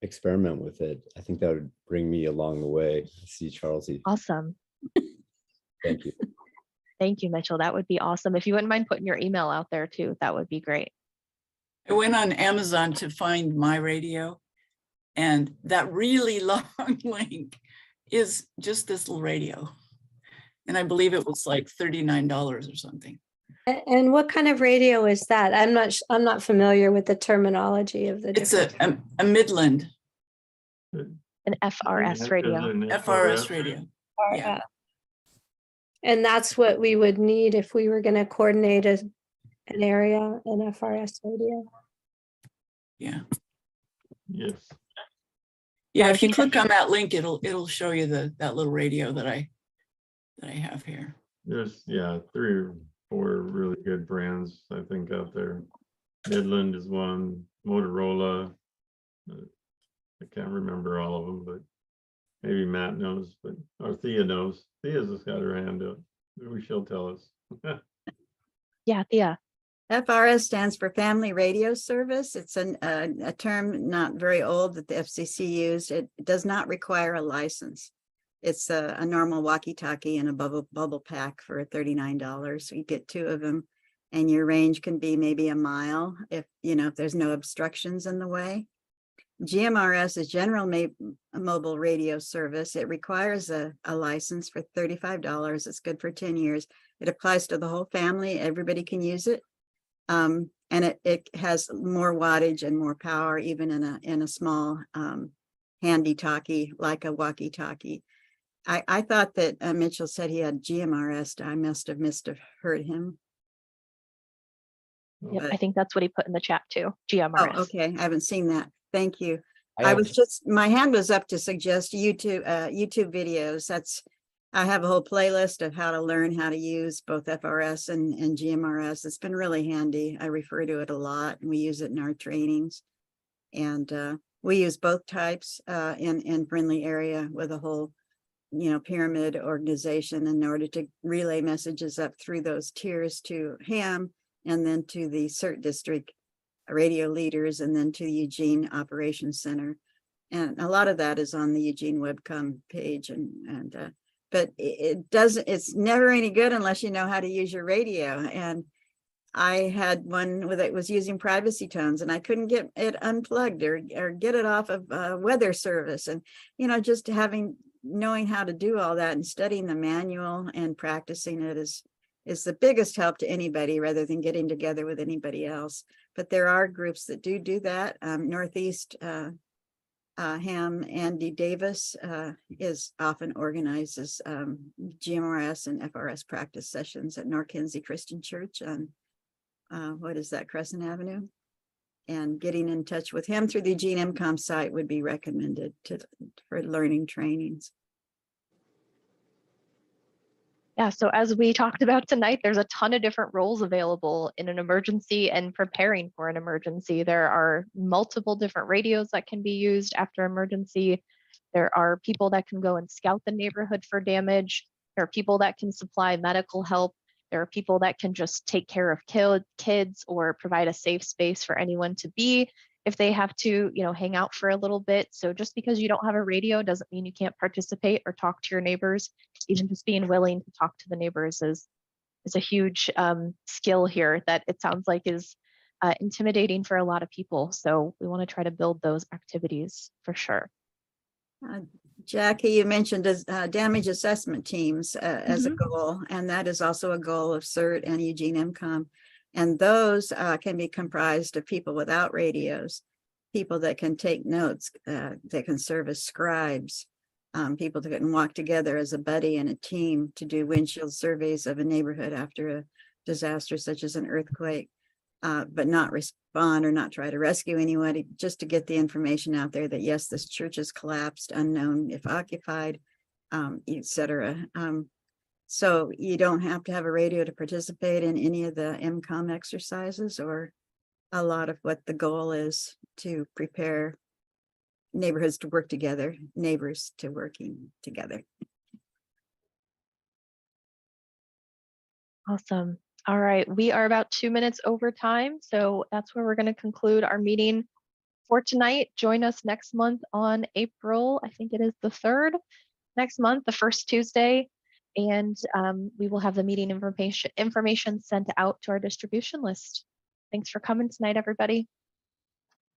experiment with it, I think that would bring me along the way. I see Charlesy. Awesome. Thank you. Thank you, Mitchell. That would be awesome. If you wouldn't mind putting your email out there too, that would be great. I went on Amazon to find my radio, and that really long link is just this little radio. And I believe it was like $39 or something. And what kind of radio is that? I'm not familiar with the terminology of the. It's a Midland. An FRS radio. FRS radio. Yeah. And that's what we would need if we were going to coordinate an area, an FRS radio. Yeah. Yes. Yeah, if you click on that link, it'll show you that little radio that I have here. There's 3 or 4 really good brands, I think, out there. Midland is one, Motorola. I can't remember all of them, but maybe Matt knows, or Thea knows. Thea's just got her hand up. Maybe she'll tell us. Yeah, Thea. FRS stands for Family Radio Service. It's a term not very old that the FCC used. It does not require a license. It's a normal walkie-talkie and a bubble pack for $39. So you get 2 of them, and your range can be maybe a mile if there's no obstructions in the way. GMRS is General Mobile Radio Service. It requires a license for $35. It's good for 10 years. It applies to the whole family. Everybody can use it. And it has more wattage and more power, even in a small handy talkie, like a walkie-talkie. I thought that Mitchell said he had GMRS. I must have heard him. Yep, I think that's what he put in the chat too. GMRS. Oh, okay, I haven't seen that. Thank you. My hand was up to suggest YouTube videos. I have a whole playlist of how to learn how to use both FRS and GMRS. It's been really handy. I refer to it a lot, and we use it in our trainings. And we use both types in Brindley area with a whole, pyramid organization in order to relay messages up through those tiers to HAM and then to the CERT district radio leaders, and then to the Eugene Operations Center. And a lot of that is on the Eugene Webcom page. But it's never any good unless you know how to use your radio. And I had one that was using privacy tones, and I couldn't get it unplugged or get it off of weather service. And, just knowing how to do all that and studying the manual and practicing it is the biggest help to anybody, rather than getting together with anybody else. But there are groups that do that. Northeast HAM, Andy Davis is often organizes GMRS and FRS practice sessions at North Kinsey Christian Church on what is that, Crescent Avenue? And getting in touch with him through the Eugene MCOM site would be recommended for learning trainings. Yeah, so as we talked about tonight, there's a ton of different roles available in an emergency and preparing for an emergency. There are multiple different radios that can be used after emergency. There are people that can go and scout the neighborhood for damage. There are people that can supply medical help. There are people that can just take care of kids or provide a safe space for anyone to be if they have to, hang out for a little bit. So just because you don't have a radio doesn't mean you can't participate or talk to your neighbors. Even just being willing to talk to the neighbors is a huge skill here that it sounds like is intimidating for a lot of people. So we want to try to build those activities for sure. Jackie, you mentioned damage assessment teams as a goal, and that is also a goal of CERT and Eugene MCOM. And those can be comprised of people without radios, people that can take notes, that can serve as scribes, people that can walk together as a buddy and a team to do windshield surveys of a neighborhood after a disaster such as an earthquake, but not respond or not try to rescue anybody, just to get the information out there that yes, this church is collapsed, unknown if occupied, etc. So you don't have to have a radio to participate in any of the MCOM exercises, or a lot of what the goal is to prepare neighborhoods to work together, neighbors to working together. Awesome. All right, we are about 2 minutes over time, so that's where we're going to conclude our meeting for tonight. Join us next month on April, I think it is the 3rd, next month, the first Tuesday, and we will have the meeting information sent out to our distribution list. Thanks for coming tonight, everybody.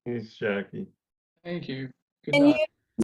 Thanks, Jackie. Thank you. Good Can night. you